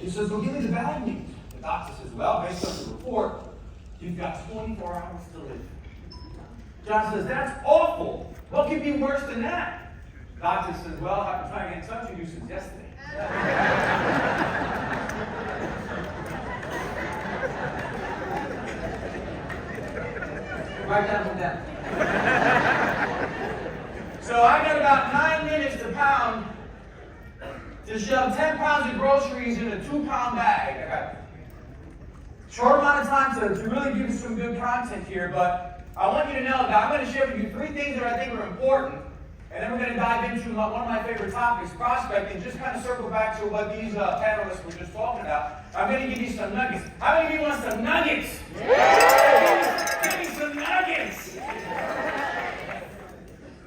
He says, well, give me the bad news. The doctor says, well, based on the report, you've got 24 hours to live. John says, that's awful. What could be worse than that? The doctor says, well, I've been trying to get in touch with you since yesterday. Write that one down. So I got about 9 minutes to pound to shove 10 pounds of groceries in a 2-pound bag. I got short amount of time to really give you some good content here, but I want you to know that I'm going to share with you 3 things that I think are important, and then we're going to dive into one of my favorite topics, prospecting, just kind of circle back to what these panelists were just talking about. I'm going to give you some nuggets. How many of you want some nuggets? Yeah. Give me some nuggets!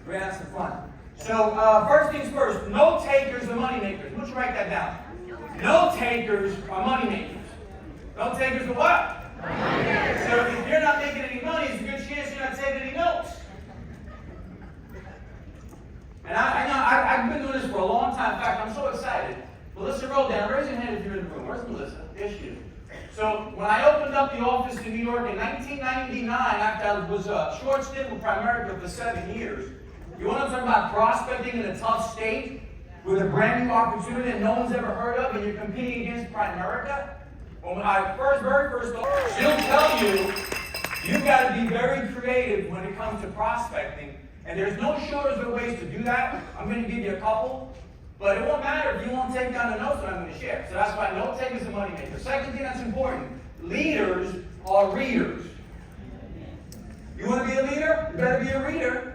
We're going to have some fun. So, first things first, no takers are money makers. Why don't you write that down? No takers are money makers. No takers are what? Money makers. So if you're not making any money, it's a good chance you're not taking any notes. And I've been doing this for a long time. In fact, I'm so excited. Melissa wrote down. Raise your hand if you're in the room. Where's Melissa? There she is. So when I opened up the office in New York in 1999, after I was a short stint with Primerica for 7 years, you want to talk about prospecting in a tough state with a brand new opportunity that no one's ever heard of, and you're competing against Primerica? When I very first started, she'll tell you, you've got to be very creative when it comes to prospecting. And there's no shortage of ways to do that. I'm going to give you a couple. But it won't matter if you won't take down the notes that I'm going to share. So that's why note taking is a money maker. Second thing that's important, leaders are readers. You want to be a leader? You better be a reader.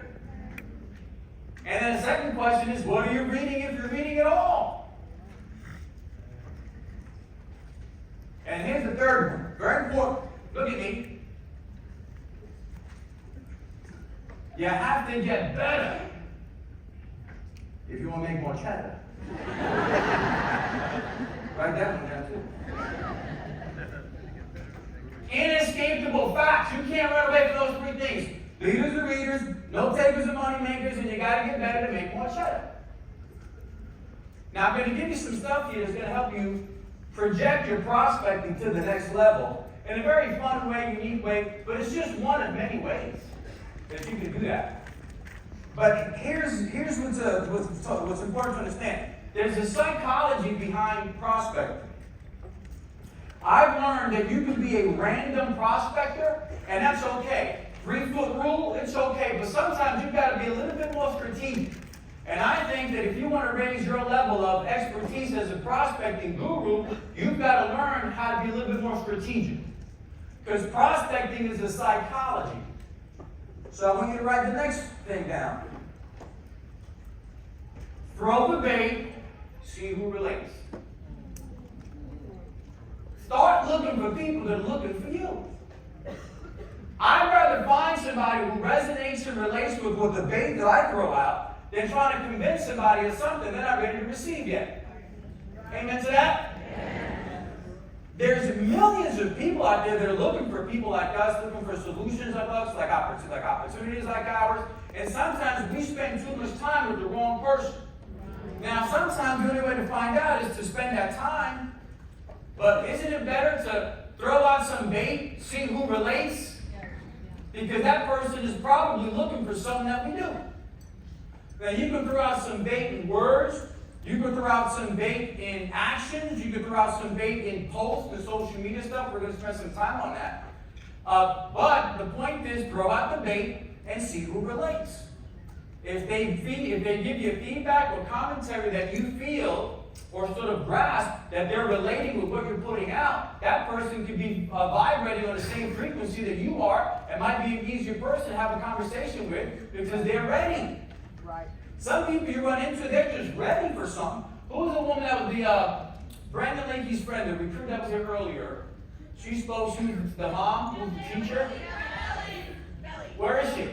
And then the second question is, what are you reading if you're reading at all? And here's the third one. Very important. Look at me. You have to get better if you want to make more cheddar. Write that one down too. Inescapable facts. You can't run away from those 3 things. Leaders are readers, note takers are money makers, and you got to get better to make more cheddar. Now I'm going to give you some stuff here that's going to help you project your prospecting to the next level in a very fun way, unique way, but it's just one of many ways that you can do that. But here's what's important to understand. There's a psychology behind prospecting. I've learned that you can be a random prospector, and that's okay. 3-foot rule, it's okay, but sometimes you've got to be a little bit more strategic. And I think that if you want to raise your level of expertise as a prospecting guru, you've got to learn how to be a little bit more strategic. Because prospecting is a psychology. So I want you to write the next thing down. Throw the bait, see who relates. Start looking for people that are looking for you. I'd rather find somebody who resonates and relates with the bait that I throw out than trying to convince somebody of something they're not ready to receive yet. Amen to that? There's millions of people out there that are looking for people like us, looking for solutions like us, like opportunities like ours, and sometimes we spend too much time with the wrong person. Now, sometimes the only way to find out is to spend that time, but isn't it better to throw out some bait, see who relates? Because that person is probably looking for something that we do. Now, you can throw out some bait in words, you can throw out some bait in actions, you can throw out some bait in posts and social media stuff. We're going to spend some time on that. But the point is, throw out the bait and see who relates. If they give you feedback or commentary that you feel or sort of grasp that they're relating with what you're putting out, that person could be vibrating on the same frequency that you are and might be an easier person to have a conversation with because they're ready. Right. Some people you run into, they're just ready for something. Who was the woman that was the Brandon Lakey's friend, the recruit that was here earlier? She spoke, she was the mom, who was the teacher. Where is she?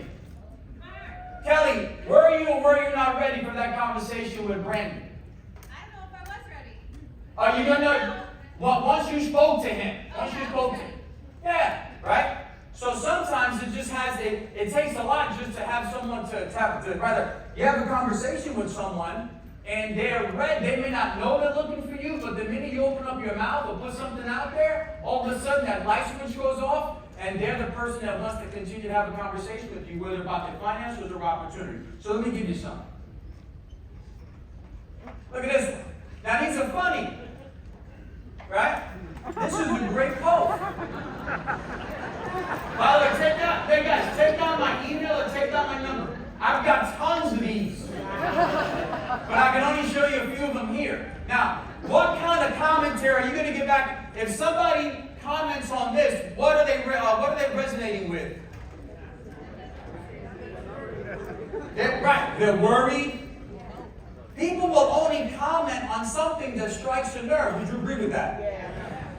Kelly, were you or were you not ready for that conversation with Brandon? I don't know if I was ready. Are you going to, well, once you spoke to him, yeah, right? So sometimes it just has, it takes a lot just to have someone rather, you have a conversation with someone and they're ready, they may not know they're looking for for you, but the minute you open up your mouth or put something out there, all of a sudden that light switch goes off, and they're the person that wants to continue to have a conversation with you, whether about their finances or opportunity. So let me give you something. Look at this one. Now these are funny, right? This is a great post. By the way, take down my email or take down my number. I've got tons of these, but I can only show you a few of them here. Now, what kind of commentary are you going to get back if somebody comments on this? What are they resonating with? They're worried. People will only comment on something that strikes a nerve. Would you agree with that? Yeah.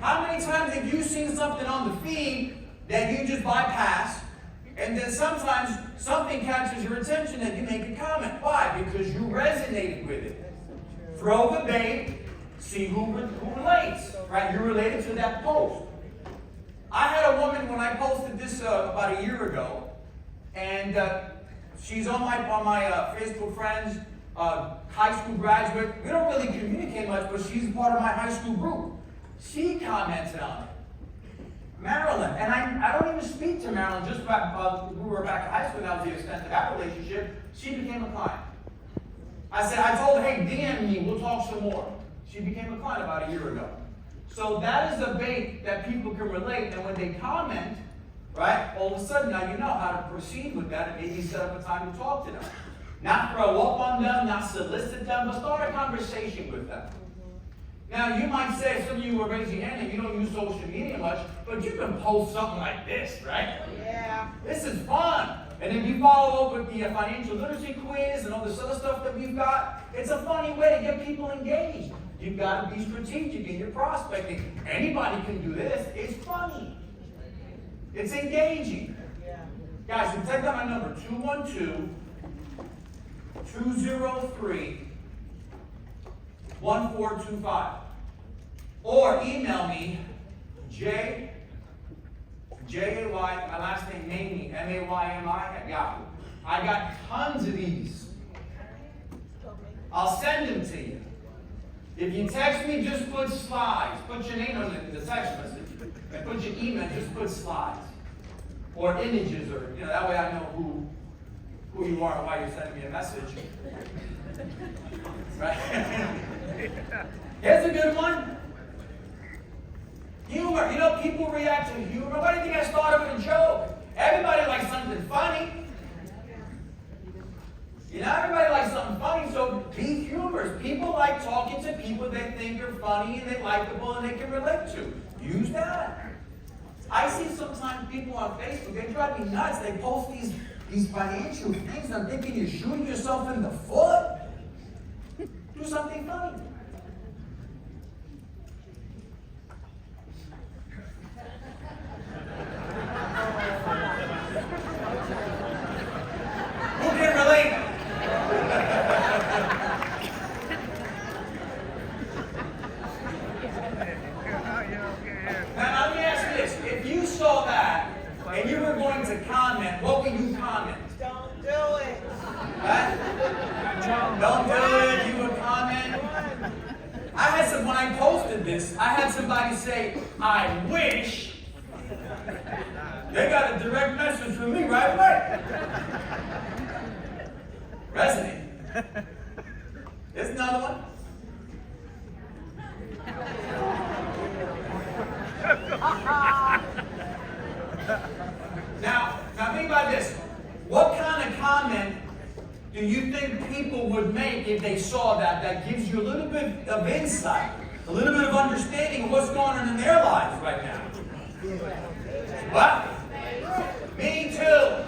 How many times have you seen something on the feed that you just bypass, and then sometimes something catches your attention and you make a comment? Why? Because you resonated with it. Throw the bait, see who relates. Right? You're related to that post. I had a woman when I posted this about a year ago, and she's on my Facebook friends. High school graduate. We don't really communicate much, but she's part of my high school group. She commented on it. Marilyn, and I don't even speak to Marilyn, just we were back in high school, that was the extent of that relationship. She became a client. I told her, hey, DM me, we'll talk some more. She became a client about a year ago. So that is a bait that people can relate, and when they comment, right, all of a sudden now you know how to proceed with that and maybe set up a time to talk to them. Not throw up on them, not solicit them, but start a conversation with them. Now, you might say, some of you will raise your hand and you don't use social media much, but you can post something like this, right? Yeah. This is fun. And if you follow up with the financial literacy quiz and all this other stuff that we've got, it's a funny way to get people engaged. You've got to be strategic in your prospecting. Anybody can do this. It's funny. It's engaging. Yeah. Guys, you take down my number, 212-203-1425. Or email me, J-A-Y, my last name, Maymi, M-A-Y-M-I, at Yahoo. I got tons of these. I'll send them to you. If you text me, just put slides. Put your name on the text message. And put your email, just put slides. Or images, or, that way I know who you are and why you're sending me a message. Right? Here's a good one. Humor. People react to humor. Why do you think I started with a joke? Everybody likes something funny. Everybody likes something funny, so be humorous. People like talking to people they think are funny and they're likable and they can relate to. Use that. I see sometimes people on Facebook, they drive me nuts. They post these financial things. I'm thinking you're shooting yourself in the foot. Do something funny. Who can relate? Now let me ask you this. If you saw that and you were going to comment, what would you comment? Don't do it. Huh? Don't do it. You would comment. When I posted this, I had somebody say, I wish. They got a direct message from me right away. Resonate. Here's another one. Now think about this. What kind of comment do you think people would make if they saw that gives you a little bit of insight, a little bit of understanding of what's going on in their lives right now? What? Me too.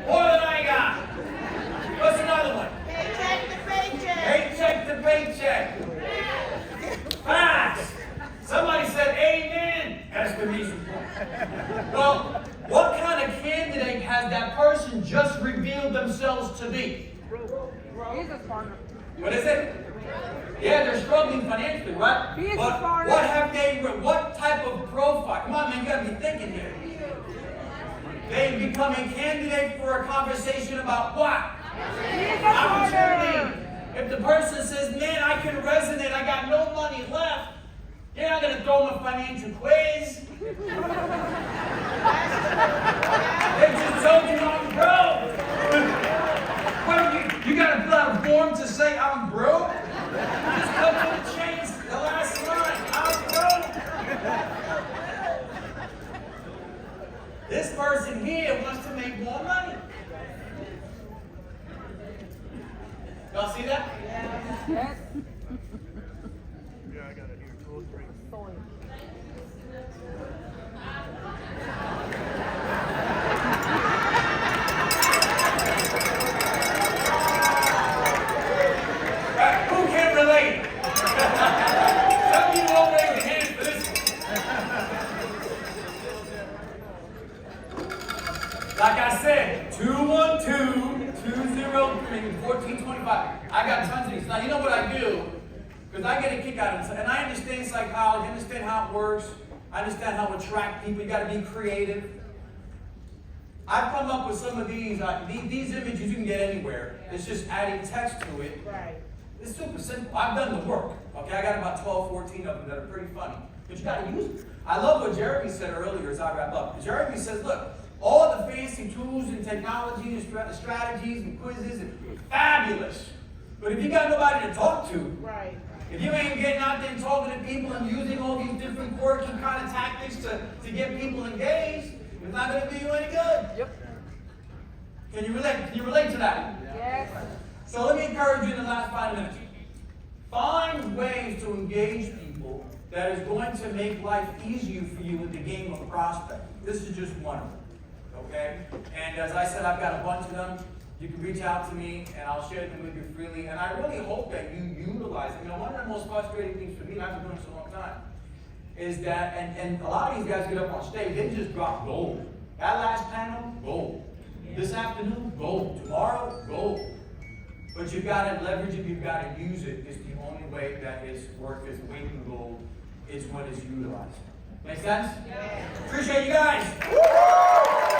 More than I got. What's another one? Paycheck to paycheck. Paycheck to paycheck. Facts. Somebody said amen. Exclamation point. Well, what kind of candidate has that person just revealed themselves to be? Business partner. What is it? Yeah, they're struggling financially, right? Business But partner. what type of profile? Come on, man, you gotta be thinking here. They become a candidate for a conversation about what? Business partner. Opportunity. If the person says, man, I can resonate, I got no and he left, you're not going to throw him a financial quiz. They just told you I'm broke. What, you got to fill out a form to say I'm broke? Just come to the chase, the last line, I'm broke. This person here wants to make more money. Y'all see that? Yes. Yeah, I got it here. 203. Soy. Right, who can relate? Some of you won't raise your hands for this one. Like I said, 212-203-1425. I got tons of these. Now, you know what I do? Because I get a kick out of it. And I understand psychology, I understand how it works. I understand how to attract people. You got to be creative. I've come up with some of these. These images you can get anywhere. It's just adding text to it. Right. It's super simple. I've done the work. Okay, I got about 12, 14 of them that are pretty funny. But you got to use them. I love what Jeremy said earlier as I wrap up. Jeremy says, look, all the fancy tools and technology and strategies and quizzes are fabulous. But if you got nobody to talk to, Right. if you ain't getting out there and talking to people and using all these different quirky kind of tactics to get people engaged, it's not going to do you any good. Yep. Can you relate? Can you relate to that? Yes. So let me encourage you in the last 5 minutes. Find ways to engage people that is going to make life easier for you in the game of prospect. This is just one of them. Okay? And as I said, I've got a bunch of them. You can reach out to me and I'll share them with you freely. And I really hope that you utilize them. You know, one of the most frustrating things for me, and I've been doing this a long time, is that, and a lot of these guys get up on stage, they just drop gold. That last panel, gold. This afternoon, gold. Tomorrow, gold. But you've got to leverage it, you've got to use it. It's the only way that it's worth its weight in gold. It's when it's utilized. Make sense? Yeah. Appreciate you guys.